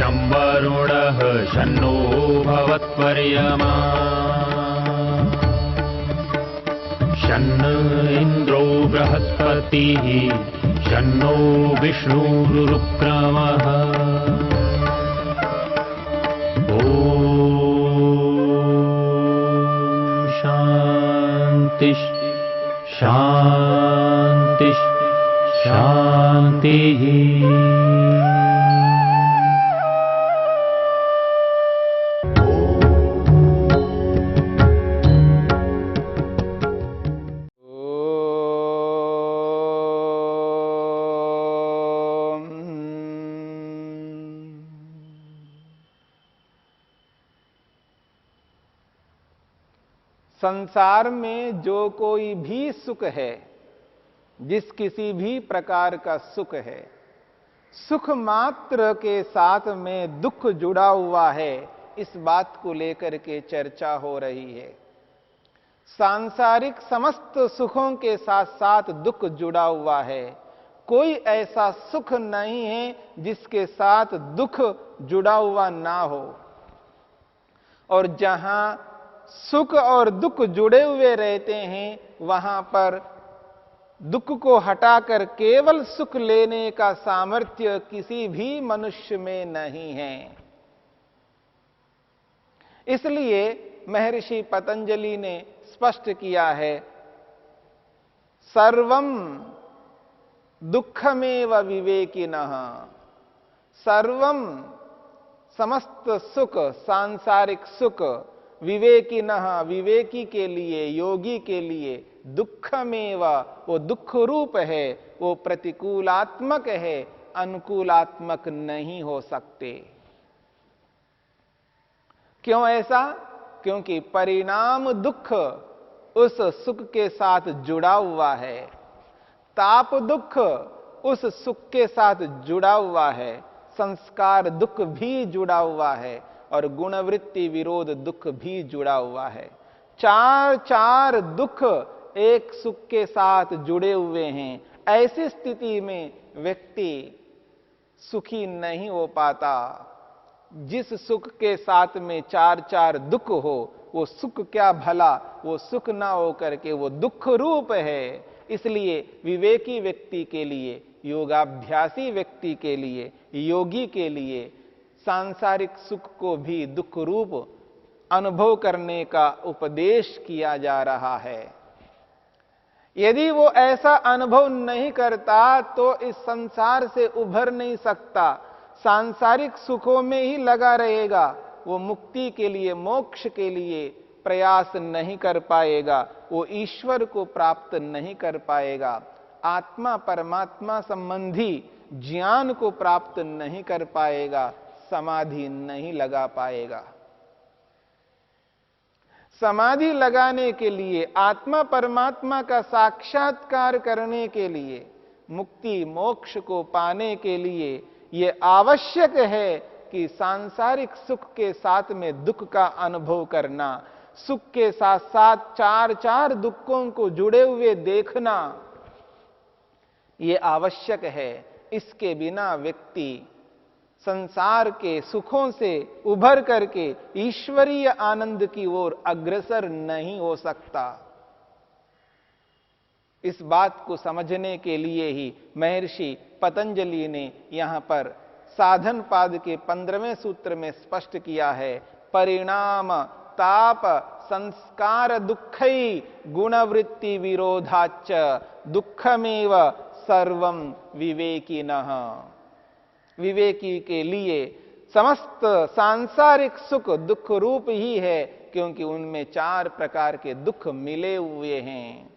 शं वरुणः शन्नो भवत्वर्यमा शन्न इन्द्रो बृहस्पतिः शन्नो विष्णुरुक्रमः ॐ शान्ति शान्ति शान्तिः। संसार में जो कोई भी सुख है, जिस किसी भी प्रकार का सुख है, सुख मात्र के साथ में दुख जुड़ा हुआ है, इस बात को लेकर के चर्चा हो रही है। सांसारिक समस्त सुखों के साथ साथ दुख जुड़ा हुआ है। कोई ऐसा सुख नहीं है जिसके साथ दुख जुड़ा हुआ ना हो। और जहां सुख और दुख जुड़े हुए रहते हैं, वहां पर दुख को हटाकर केवल सुख लेने का सामर्थ्य किसी भी मनुष्य में नहीं है। इसलिए महर्षि पतंजलि ने स्पष्ट किया है, सर्वं दुःखमेव विवेकिनः। सर्वं समस्त सुख, सांसारिक सुख, विवेकिनः विवेकी के लिए, योगी के लिए, दुःखमेव वो दुख रूप है, वो प्रतिकूलात्मक है, अनुकूलात्मक नहीं हो सकते। क्यों ऐसा? क्योंकि परिणाम दुख उस सुख के साथ जुड़ा हुआ है, ताप दुख उस सुख के साथ जुड़ा हुआ है, संस्कार दुख भी जुड़ा हुआ है और गुणवृत्ति विरोध दुख भी जुड़ा हुआ है। चार चार दुख एक सुख के साथ जुड़े हुए हैं। ऐसी स्थिति में व्यक्ति सुखी नहीं हो पाता। जिस सुख के साथ में चार चार दुख हो, वो सुख क्या भला, वो सुख ना हो करके वो दुख रूप है। इसलिए विवेकी व्यक्ति के लिए, योगाभ्यासी व्यक्ति के लिए, योगी के लिए सांसारिक सुख को भी दुख रूप अनुभव करने का उपदेश किया जा रहा है। यदि वो ऐसा अनुभव नहीं करता तो इस संसार से उभर नहीं सकता, सांसारिक सुखों में ही लगा रहेगा। वो मुक्ति के लिए, मोक्ष के लिए प्रयास नहीं कर पाएगा, वो ईश्वर को प्राप्त नहीं कर पाएगा, आत्मा परमात्मा संबंधी ज्ञान को प्राप्त नहीं कर पाएगा, समाधि नहीं लगा पाएगा। समाधि लगाने के लिए, आत्मा परमात्मा का साक्षात्कार करने के लिए, मुक्ति मोक्ष को पाने के लिए यह आवश्यक है कि सांसारिक सुख के साथ में दुख का अनुभव करना, सुख के साथ साथ चार चार दुखों को जुड़े हुए देखना, यह आवश्यक है। इसके बिना व्यक्ति संसार के सुखों से उभर करके ईश्वरीय आनंद की ओर अग्रसर नहीं हो सकता। इस बात को समझने के लिए ही महर्षि पतंजलि ने यहां पर साधन पाद के 15वें सूत्र में स्पष्ट किया है, परिणाम ताप संस्कार दुःखै गुणवृत्ति विरोधाच्च दुःखमेव सर्वं विवेकिनः। विवेकी के लिए समस्त सांसारिक सुख दुख रूप ही है, क्योंकि उनमें चार प्रकार के दुख मिले हुए हैं।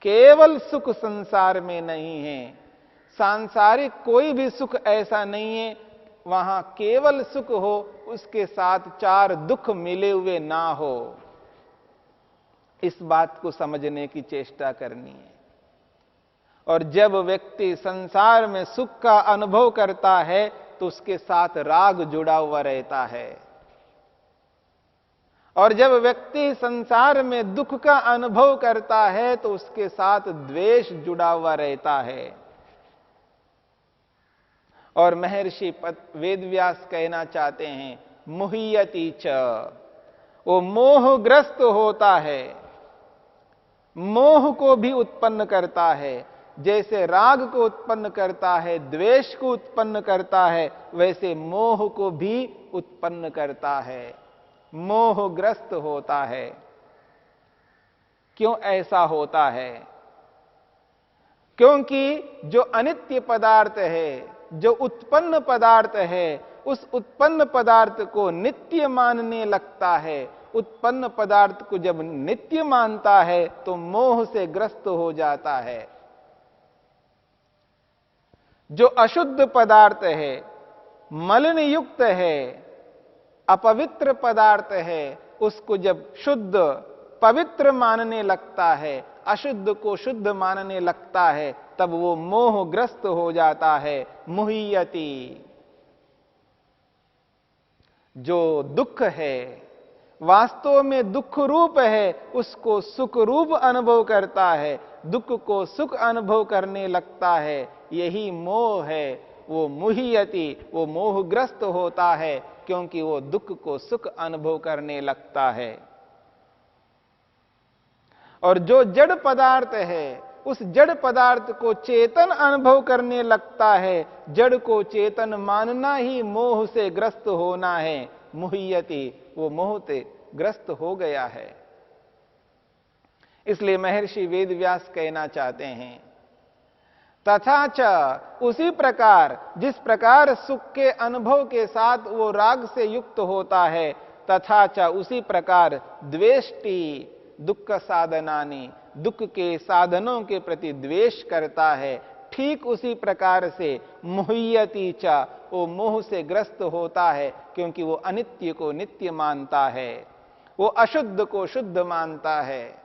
केवल सुख संसार में नहीं है। सांसारिक कोई भी सुख ऐसा नहीं है वहां केवल सुख हो, उसके साथ चार दुख मिले हुए ना हो। इस बात को समझने की चेष्टा करनी है। और जब व्यक्ति संसार में सुख का अनुभव करता है तो उसके साथ राग जुड़ा हुआ रहता है, और जब व्यक्ति संसार में दुख का अनुभव करता है तो उसके साथ द्वेष जुड़ा हुआ रहता है। और महर्षि वेदव्यास कहना चाहते हैं मुह्यति च, वो मोहग्रस्त होता है, मोह को भी उत्पन्न करता है। जैसे राग को उत्पन्न करता है, द्वेष को उत्पन्न करता है, वैसे मोह को भी उत्पन्न करता है, मोहग्रस्त होता है। क्यों ऐसा होता है? क्योंकि जो अनित्य पदार्थ है, जो उत्पन्न पदार्थ है, उस उत्पन्न पदार्थ को नित्य मानने लगता है। उत्पन्न पदार्थ को जब नित्य मानता है तो मोह से ग्रस्त हो जाता है। जो अशुद्ध पदार्थ है, मलिन युक्त है, अपवित्र पदार्थ है, उसको जब शुद्ध पवित्र मानने लगता है, अशुद्ध को शुद्ध मानने लगता है, तब वो मोहग्रस्त हो जाता है। मुह्यति, जो दुख है, वास्तव में दुख रूप है, उसको सुख रूप अनुभव करता है, दुख को सुख अनुभव करने लगता है, यही मोह है। वो मुह्यति, वो मोहग्रस्त होता है, क्योंकि वो दुख को सुख अनुभव करने लगता है। और जो जड़ पदार्थ है, उस जड़ पदार्थ को चेतन अनुभव करने लगता है। जड़ को चेतन मानना ही मोह से ग्रस्त होना है। मुह्यति, वो मोह से ग्रस्त हो गया है। इसलिए महर्षि वेदव्यास कहना चाहते हैं तथा च, उसी प्रकार जिस प्रकार सुख के अनुभव के साथ वो राग से युक्त होता है, तथा च उसी प्रकार द्वेष्टि दुख साधनानि, दुख के साधनों के प्रति द्वेष करता है। ठीक उसी प्रकार से मुह्यति च, वो मोह से ग्रस्त होता है, क्योंकि वो अनित्य को नित्य मानता है, वो अशुद्ध को शुद्ध मानता है,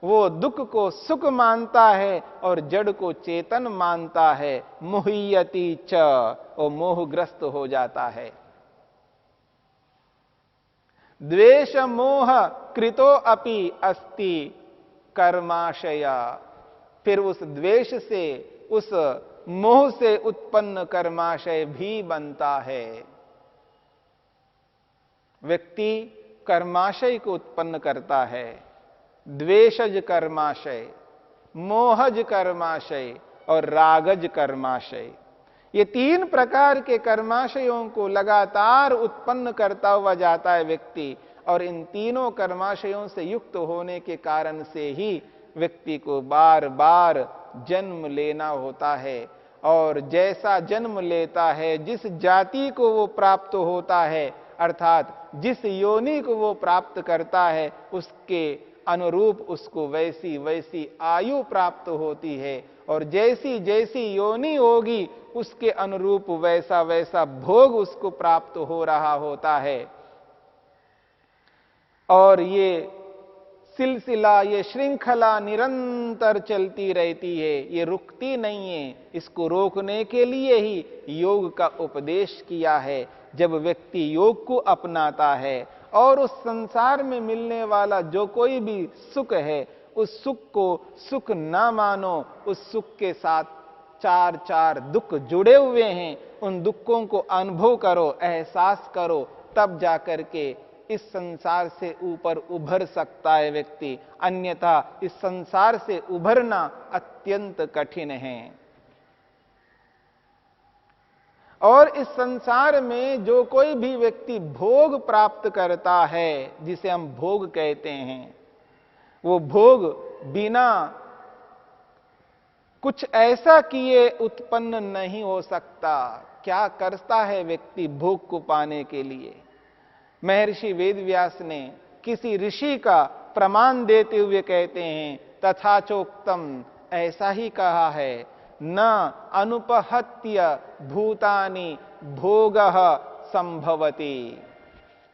वो दुख को सुख मानता है और जड़ को चेतन मानता है। मुह्यति च, वो मोहग्रस्त हो जाता है। द्वेष मोह कृतो अपि अस्ति कर्माशया, फिर उस द्वेष से, उस मोह से उत्पन्न कर्माशय भी बनता है। व्यक्ति कर्माशय को उत्पन्न करता है। द्वेषज कर्माशय, मोहज कर्माशय और रागज कर्माशय, ये तीन प्रकार के कर्माशयों को लगातार उत्पन्न करता हुआ जाता है व्यक्ति। और इन तीनों कर्माशयों से युक्त होने के कारण से ही व्यक्ति को बार बार जन्म लेना होता है। और जैसा जन्म लेता है, जिस जाति को वो प्राप्त होता है, अर्थात जिस योनि को वो प्राप्त करता है, उसके अनुरूप उसको वैसी वैसी आयु प्राप्त होती है। और जैसी जैसी योनि होगी, उसके अनुरूप वैसा वैसा भोग उसको प्राप्त हो रहा होता है। और ये सिलसिला, ये श्रृंखला निरंतर चलती रहती है, ये रुकती नहीं है। इसको रोकने के लिए ही योग का उपदेश किया है। जब व्यक्ति योग को अपनाता है और उस संसार में मिलने वाला जो कोई भी सुख है, उस सुख को सुख ना मानो, उस सुख के साथ चार चार दुख जुड़े हुए हैं, उन दुखों को अनुभव करो, एहसास करो, तब जाकर के इस संसार से ऊपर उभर सकता है व्यक्ति। अन्यथा इस संसार से उभरना अत्यंत कठिन है। और इस संसार में जो कोई भी व्यक्ति भोग प्राप्त करता है, जिसे हम भोग कहते हैं, वो भोग बिना कुछ ऐसा किए उत्पन्न नहीं हो सकता। क्या करता है व्यक्ति भोग को पाने के लिए? महर्षि वेदव्यास ने किसी ऋषि का प्रमाण देते हुए कहते हैं, तथा चोक्तम, ऐसा ही कहा है, न अनुपहत्य भूतानि भोगः संभवति।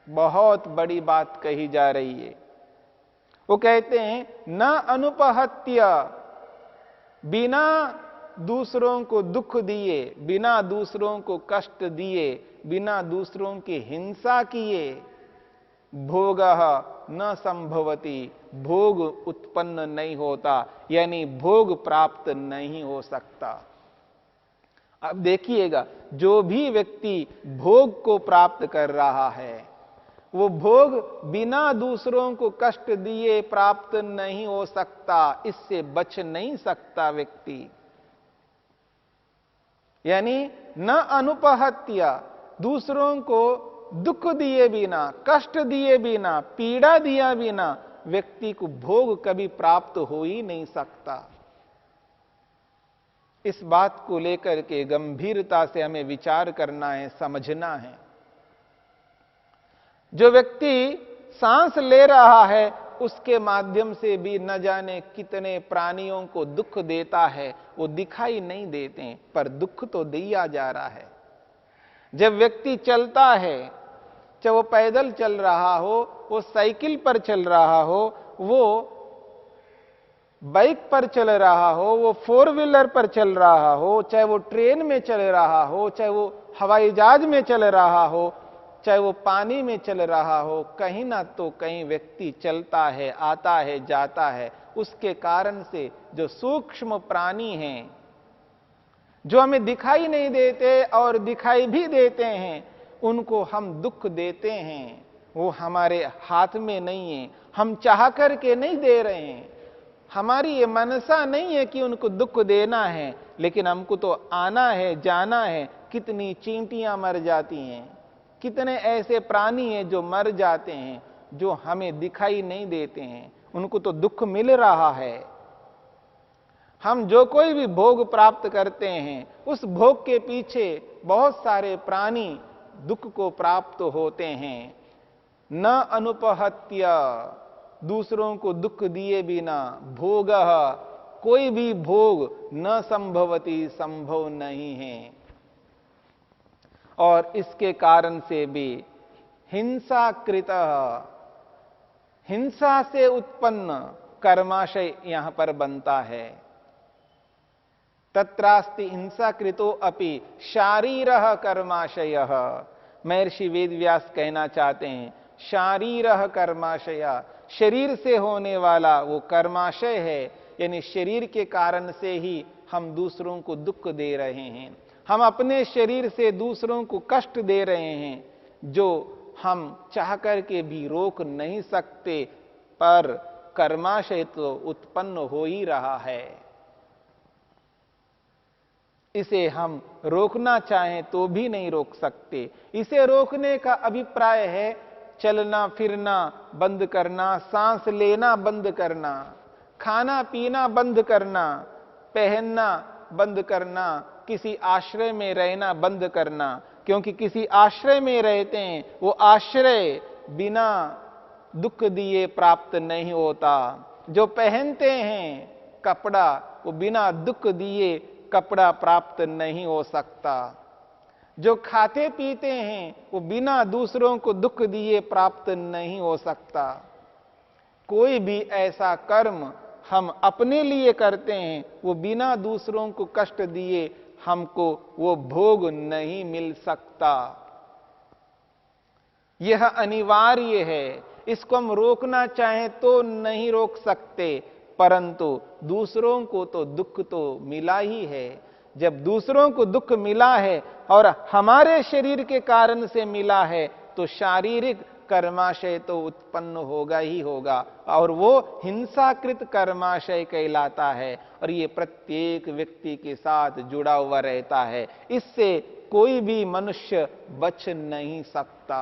बहुत बड़ी बात कही जा रही है। वो कहते हैं न अनुपहत्य, बिना दूसरों को दुख दिए, बिना दूसरों को कष्ट दिए, बिना दूसरों की हिंसा किए, भोगः न संभवति, भोग उत्पन्न नहीं होता, यानी भोग प्राप्त नहीं हो सकता। अब देखिएगा, जो भी व्यक्ति भोग को प्राप्त कर रहा है, वो भोग बिना दूसरों को कष्ट दिए प्राप्त नहीं हो सकता, इससे बच नहीं सकता व्यक्ति। यानी न अनुपहत्य, दूसरों को दुख दिए बिना, कष्ट दिए बिना, पीड़ा दिया बिना व्यक्ति को भोग कभी प्राप्त हो ही नहीं सकता। इस बात को लेकर के गंभीरता से हमें विचार करना है, समझना है। जो व्यक्ति सांस ले रहा है, उसके माध्यम से भी न जाने कितने प्राणियों को दुख देता है, वो दिखाई नहीं देते, पर दुख तो दिया जा रहा है। जब व्यक्ति चलता है, चाहे वो पैदल चल रहा हो, वो साइकिल पर चल रहा हो, वो बाइक पर चल रहा हो, वो 4 व्हीलर पर चल रहा हो, चाहे वो ट्रेन में चल रहा हो, चाहे वो हवाई जहाज में चल रहा हो, चाहे वो पानी में चल रहा हो, कहीं ना तो कहीं व्यक्ति चलता है, आता है, जाता है। उसके कारण से जो सूक्ष्म प्राणी हैं, जो हमें दिखाई नहीं देते और दिखाई भी देते हैं, उनको हम दुख देते हैं। वो हमारे हाथ में नहीं है, हम चाह करके नहीं दे रहे हैं, हमारी ये मनसा नहीं है कि उनको दुख देना है, लेकिन हमको तो आना है, जाना है। कितनी चींटियां मर जाती हैं, कितने ऐसे प्राणी हैं जो मर जाते हैं, जो हमें दिखाई नहीं देते हैं, उनको तो दुख मिल रहा है। हम जो कोई भी भोग प्राप्त करते हैं, उस भोग के पीछे बहुत सारे प्राणी दुख को प्राप्त होते हैं। न अनुपहत्य, दूसरों को दुख दिए बिना भोग, कोई भी भोग न संभवती, संभव नहीं है। और इसके कारण से भी हिंसाकृत, हिंसा से उत्पन्न कर्माशय यहां पर बनता है। तत्रास्ति हिंसाकृतो अपि शारीरः कर्माशयः। महर्षि वेदव्यास कहना चाहते हैं, शारीरः कर्माशय, शरीर से होने वाला वो कर्माशय है। यानी शरीर के कारण से ही हम दूसरों को दुख दे रहे हैं, हम अपने शरीर से दूसरों को कष्ट दे रहे हैं, जो हम चाह करके भी रोक नहीं सकते, पर कर्माशय तो उत्पन्न हो ही रहा है। इसे हम रोकना चाहें तो भी नहीं रोक सकते। इसे रोकने का अभिप्राय है चलना फिरना बंद करना, सांस लेना बंद करना, खाना पीना बंद करना, पहनना बंद करना, किसी आश्रय में रहना बंद करना। क्योंकि किसी आश्रय में रहते हैं, वो आश्रय बिना दुख दिए प्राप्त नहीं होता। जो पहनते हैं कपड़ा, वो बिना दुख दिए कपड़ा प्राप्त नहीं हो सकता। जो खाते पीते हैं, वो बिना दूसरों को दुख दिए प्राप्त नहीं हो सकता। कोई भी ऐसा कर्म हम अपने लिए करते हैं, वो बिना दूसरों को कष्ट दिए हमको वो भोग नहीं मिल सकता। यह अनिवार्य है। इसको हम रोकना चाहें तो नहीं रोक सकते, परंतु दूसरों को तो दुख तो मिला ही है। जब दूसरों को दुख मिला है और हमारे शरीर के कारण से मिला है, तो शारीरिक कर्माशय तो उत्पन्न होगा ही होगा, और वो हिंसाकृत कर्माशय कहलाता है। और ये प्रत्येक व्यक्ति के साथ जुड़ा हुआ रहता है। इससे कोई भी मनुष्य बच नहीं सकता।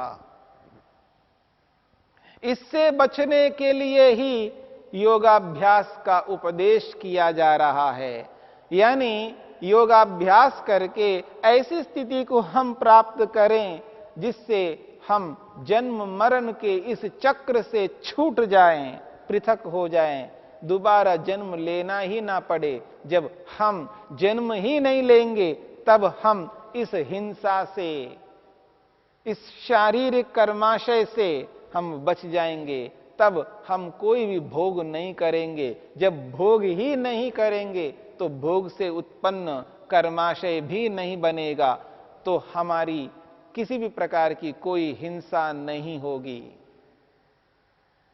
इससे बचने के लिए ही योगाभ्यास का उपदेश किया जा रहा है। यानी योगाभ्यास करके ऐसी स्थिति को हम प्राप्त करें जिससे हम जन्म मरण के इस चक्र से छूट जाएं, पृथक हो जाएं, दोबारा जन्म लेना ही ना पड़े। जब हम जन्म ही नहीं लेंगे, तब हम इस हिंसा से, इस शारीरिक कर्माशय से हम बच जाएंगे। तब हम कोई भी भोग नहीं करेंगे। जब भोग ही नहीं करेंगे, तो भोग से उत्पन्न कर्माशय भी नहीं बनेगा, तो हमारी किसी भी प्रकार की कोई हिंसा नहीं होगी।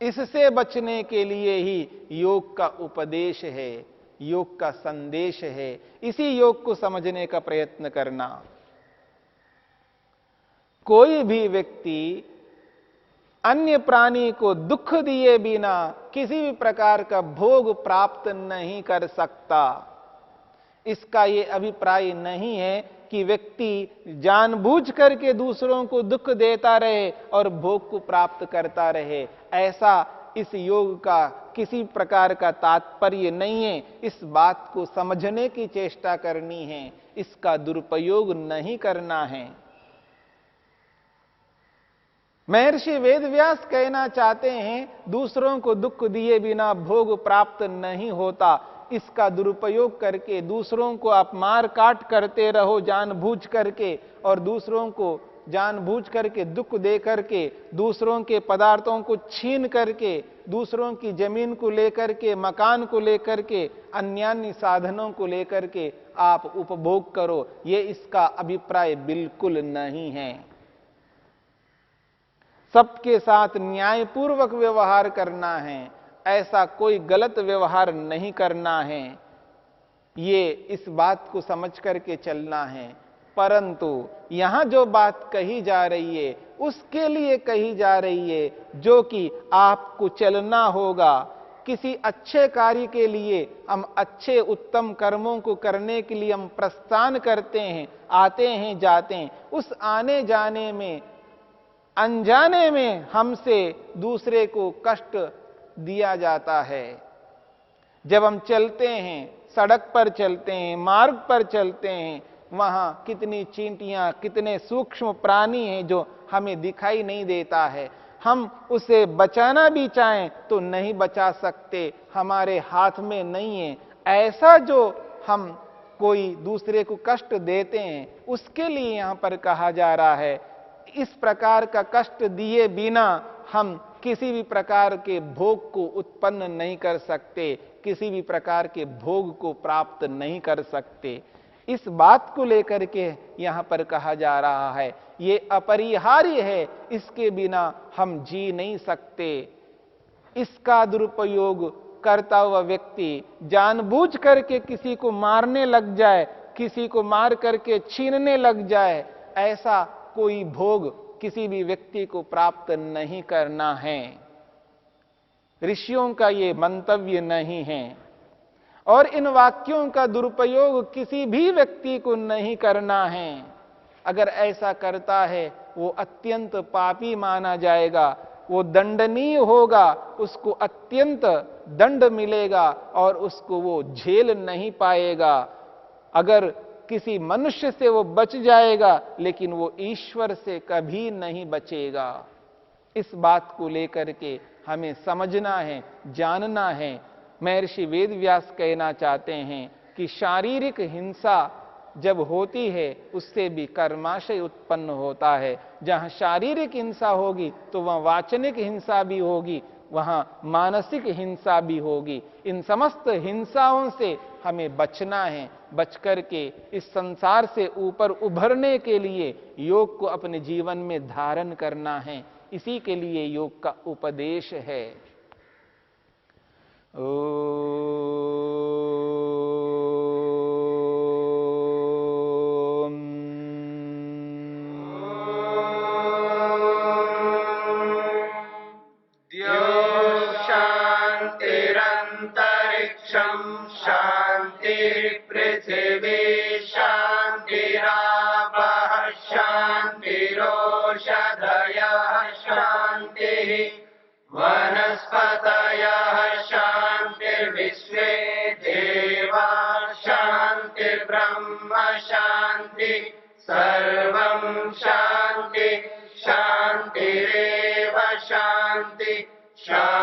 इससे बचने के लिए ही योग का उपदेश है। योग का संदेश है। इसी योग को समझने का प्रयत्न करना। कोई भी व्यक्ति अन्य प्राणी को दुख दिए बिना किसी भी प्रकार का भोग प्राप्त नहीं कर सकता। इसका यह अभिप्राय नहीं है कि व्यक्ति जानबूझ करके दूसरों को दुख देता रहे और भोग को प्राप्त करता रहे। ऐसा इस योग का किसी प्रकार का तात्पर्य नहीं है। इस बात को समझने की चेष्टा करनी है, इसका दुरुपयोग नहीं करना है। महर्षि वेदव्यास कहना चाहते हैं, दूसरों को दुख दिए बिना भोग प्राप्त नहीं होता। इसका दुरुपयोग करके दूसरों को आप मार काट करते रहो जानबूझ करके, और दूसरों को जानबूझ करके दुख दे करके, दूसरों के पदार्थों को छीन करके, दूसरों की जमीन को लेकर के, मकान को लेकर के, अन्य साधनों को लेकर के आप उपभोग करो, ये इसका अभिप्राय बिल्कुल नहीं है। सबके साथ न्यायपूर्वक व्यवहार करना है, ऐसा कोई गलत व्यवहार नहीं करना है। ये इस बात को समझ करके चलना है। परंतु यहां जो बात कही जा रही है उसके लिए कही जा रही है, जो कि आपको चलना होगा। किसी अच्छे कार्य के लिए हम अच्छे उत्तम कर्मों को करने के लिए हम प्रस्थान करते हैं, आते हैं, जाते हैं। उस आने जाने में, अनजाने में हमसे दूसरे को कष्ट दिया जाता है। जब हम चलते हैं, सड़क पर चलते हैं, मार्ग पर चलते हैं, वहां कितनी चींटियां, कितने सूक्ष्म प्राणी हैं जो हमें दिखाई नहीं देता है। हम उसे बचाना भी चाहें तो नहीं बचा सकते, हमारे हाथ में नहीं है। ऐसा जो हम कोई दूसरे को कष्ट देते हैं, उसके लिए यहां पर कहा जा रहा है, इस प्रकार का कष्ट दिए बिना हम किसी भी प्रकार के भोग को उत्पन्न नहीं कर सकते, किसी भी प्रकार के भोग को प्राप्त नहीं कर सकते। इस बात को लेकर के यहां पर कहा जा रहा है, ये अपरिहार्य है, इसके बिना हम जी नहीं सकते। इसका दुरुपयोग करता हुआ व्यक्ति जानबूझ करके किसी को मारने लग जाए, किसी को मार करके छीनने लग जाए, ऐसा कोई भोग किसी भी व्यक्ति को प्राप्त नहीं करना है। ऋषियों का ये मंतव्य नहीं है। और इन वाक्यों का दुरुपयोग किसी भी व्यक्ति को नहीं करना है। अगर ऐसा करता है वो अत्यंत पापी माना जाएगा, वो दंडनीय होगा, उसको अत्यंत दंड मिलेगा और उसको वो झेल नहीं पाएगा। अगर किसी मनुष्य से वो बच जाएगा, लेकिन वो ईश्वर से कभी नहीं बचेगा। इस बात को लेकर के हमें समझना है, जानना है। महर्षि वेदव्यास कहना चाहते हैं कि शारीरिक हिंसा जब होती है उससे भी कर्माशय उत्पन्न होता है। जहां शारीरिक हिंसा होगी तो वहां वाचनिक हिंसा भी होगी, वहां मानसिक हिंसा भी होगी। इन समस्त हिंसाओं से हमें बचना है। बच करके इस संसार से ऊपर उभरने के लिए योग को अपने जीवन में धारण करना है। इसी के लिए योग का उपदेश है। शांतिरंतरिक्षं शांतिर्पृथिवी शांतिरापः शांतिरोषधयः शांतिः वनस्पतयः शांतिर्विश्वे देवा शांतिर्ब्रह्म शांति सर्वं शांति शांतिरेव शांति शांति